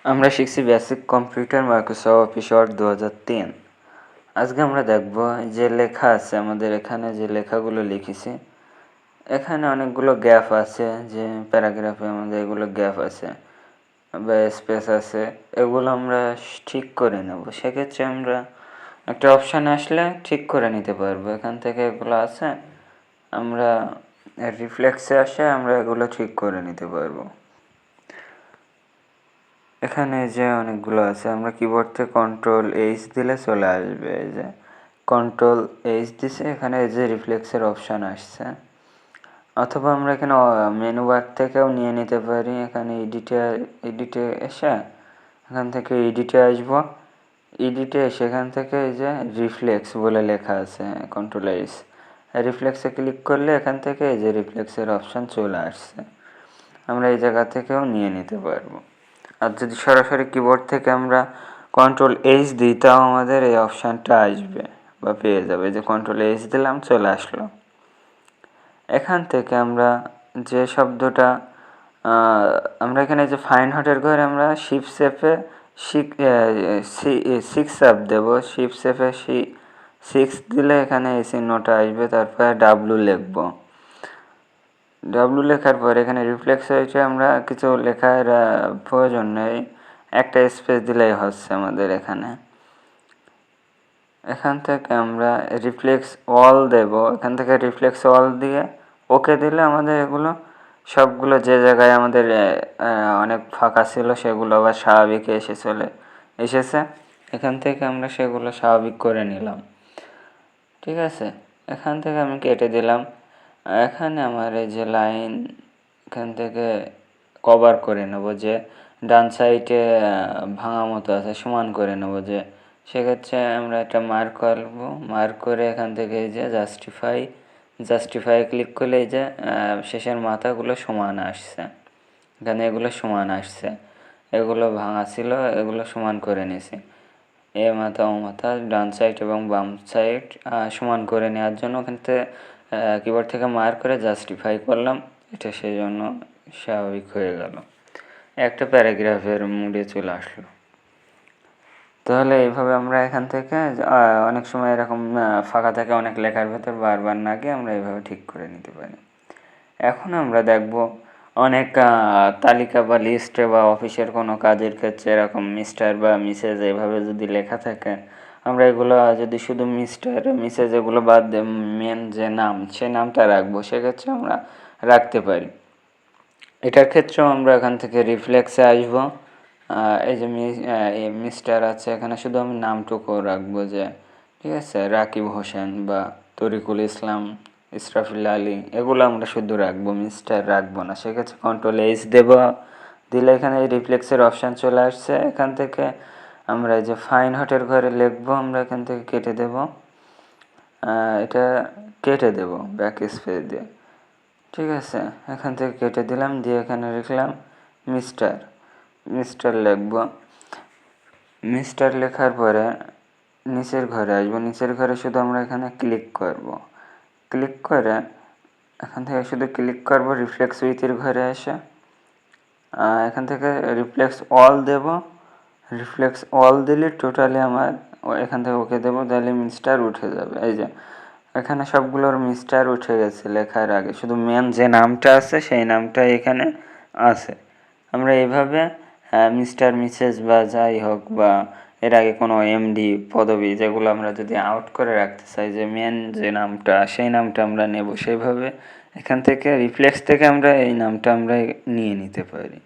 আমরা শিখছি basic computer Microsoft Office Word 2003। আজকে আমরা দেখব যে লেখা আছে আমাদের এখানে, যে লেখাগুলো লিখেছি এখানে অনেকগুলো গ্যাপ আছে, যে প্যারাগ্রাফে আমাদের এগুলো গ্যাপ আছে বা স্পেস আছে, এগুলো আমরা ঠিক করে নেব। সেক্ষেত্রে আমরা একটা অপশান আসলে ঠিক করে নিতে পারবো। এখান থেকে এগুলো আছে, আমরা রিফ্লেক্সে আসে আমরা এগুলো ঠিক করে নিতে পারবো। এখানে যে অনেকগুলো আছে, আমরা কিবোর্ড থেকে Ctrl+H দিলে চলে আসবে। এই যে Ctrl+H দিছে, এখানে এই যে রিফ্লেক্সের অপশান আসছে। অথবা আমরা এখানে মেনু বার থেকেও নিয়ে নিতে পারি। এখানে এডিটে এসে এখান থেকে এডিটে আসবো। এডিটে এসে এখান থেকে এই যে রিফ্লেক্স বলে লেখা আছে, Ctrl+H রিফ্লেক্সে ক্লিক করলে এখান থেকে এই যে রিফ্লেক্সের অপশান চলে আসছে। আমরা এই জায়গা থেকেও নিয়ে নিতে পারবো। আর যদি সরাসরি কিবোর্ড থেকে আমরা Ctrl+H দিই, তাও আমাদের এই অপশানটা আসবে বা পেয়ে যাবে। যে Ctrl+H দিলাম, চলে আসলো। এখান থেকে আমরা যে শব্দটা আমরা এখানে যে ফাইন হটের ঘরে আমরা শিফট সেফে 6 চাপ দেব। শিফট সেফে 6 দিলে এখানে এই চিহ্নটা আসবে। তারপরে ডাব্লু লিখব। ডাব্লু লেখার পর এখানে রিফ্লেক্স হয়েছে, আমরা কিছু লেখার প্রয়োজন নেই, একটা স্পেস দিলেই হচ্ছে আমাদের এখানে। এখান থেকে আমরা রিফ্লেক্স অল দেব। এখান থেকে রিফ্লেক্স অল দিয়ে ওকে দিলে আমাদের এগুলো সবগুলো যে জায়গায় আমাদের অনেক ফাঁকা ছিল সেগুলো আবার স্বাভাবিক এসেছে। এখান থেকে আমরা সেগুলো স্বাভাবিক করে নিলাম। ঠিক আছে, এখান থেকে আমি কেটে দিলাম। এখানে আমার এই যে লাইন এখান থেকে কভার করে নেব, যে ডান সাইডে ভাঙা মতো আছে সমান করে নেব। যে সেক্ষেত্রে আমরা এটা মার্ক করব। মার্ক করে এখান থেকে এই যে জাস্টিফাই ক্লিক করলে এই যে শেষের মাথাগুলো সমান আসছে। এখানে এগুলো সমান আসছে, এগুলো ভাঙা ছিল, এগুলো সমান করে নিয়েছি। এ মাথা ও মাথা ডান সাইড এবং বাম সাইড সমান করে নেওয়ার জন্য ওখান থেকে কিবোর্ড থেকে মার্ক করে জাস্টিফাই করলাম। এটা সেই জন্য স্বাভাবিক হয়ে গেল, একটা প্যারাগ্রাফের মুডে চলে আসলো। তাহলে এইভাবে আমরা এখান থেকে অনেক সময় এরকম ফাঁকা থাকে অনেক লেখার ভেতর, বারবার না গিয়ে আমরা এইভাবে ঠিক করে নিতে পারি। এখন আমরা দেখব অনেক তালিকা বা লিস্টে বা অফিসের কোনো কাজের ক্ষেত্রে এরকম মিস্টার বা মিসেস এভাবে যদি লেখা থাকে, আমরা এগুলো যদি শুধু মিস্টার মিসেস এগুলো বাদ দিয়ে মেন যে নাম সে নামটা রাখবো, সেক্ষেত্রে আমরা রাখতে পারি। এটার ক্ষেত্রেও আমরা এখান থেকে রিফ্লেক্সে আসবো। এই যে মিস্টার আছে, এখানে শুধু আমি নামটুকু রাখবো, যে ঠিক আছে রাকিব হোসেন বা তরিকুল ইসলাম, ইসরাফিল আলী, এগুলো আমরা শুধু রাখবো, মিস্টার রাখবো না। সেক্ষেত্রে Ctrl+H দেব, দিলে এখানে রিফ্লেক্সের অপশান চলে আসছে। এখান থেকে আমরা এই যে ফাইন হটের ঘরে লিখবো, আমরা এখান থেকে কেটে দেব, এটা কেটে দেব ব্যাক স্পেস দিয়ে। ঠিক আছে, এখান থেকে কেটে দিলাম, দিয়ে এখানে লিখলাম মিস্টার লিখব। মিস্টার লেখার পরে নিচের ঘরে আসবো। নিচের ঘরে শুধু আমরা এখানে ক্লিক করব। ক্লিক করে এখান থেকে শুধু ক্লিক করব রিফ্লেক্স উইথের ঘরে এসে এখান থেকে রিফ্লেক্স অল দেব। রিফ্লেক্স অল দিলে টোটালি আমার এখান থেকে ওকে দেবো, তাহলে মিস্টার উঠে যাবে। এই যে এখানে সবগুলোর মিস্টার উঠে গেছে লেখার আগে, শুধু মেন যে নামটা আছে সেই নামটা এখানে আছে। আমরা এইভাবে মিস্টার মিসেস বা যাই হোক, বা এর আগে কোনো এমডি পদবি যেগুলো আমরা যদি আউট করে রাখতে চাই, যে মেন যে নামটা সেই নামটা আমরা নেব, সেইভাবে এখান থেকে রিফ্লেক্স থেকে আমরা এই নামটা আমরা নিয়ে নিতে পারি।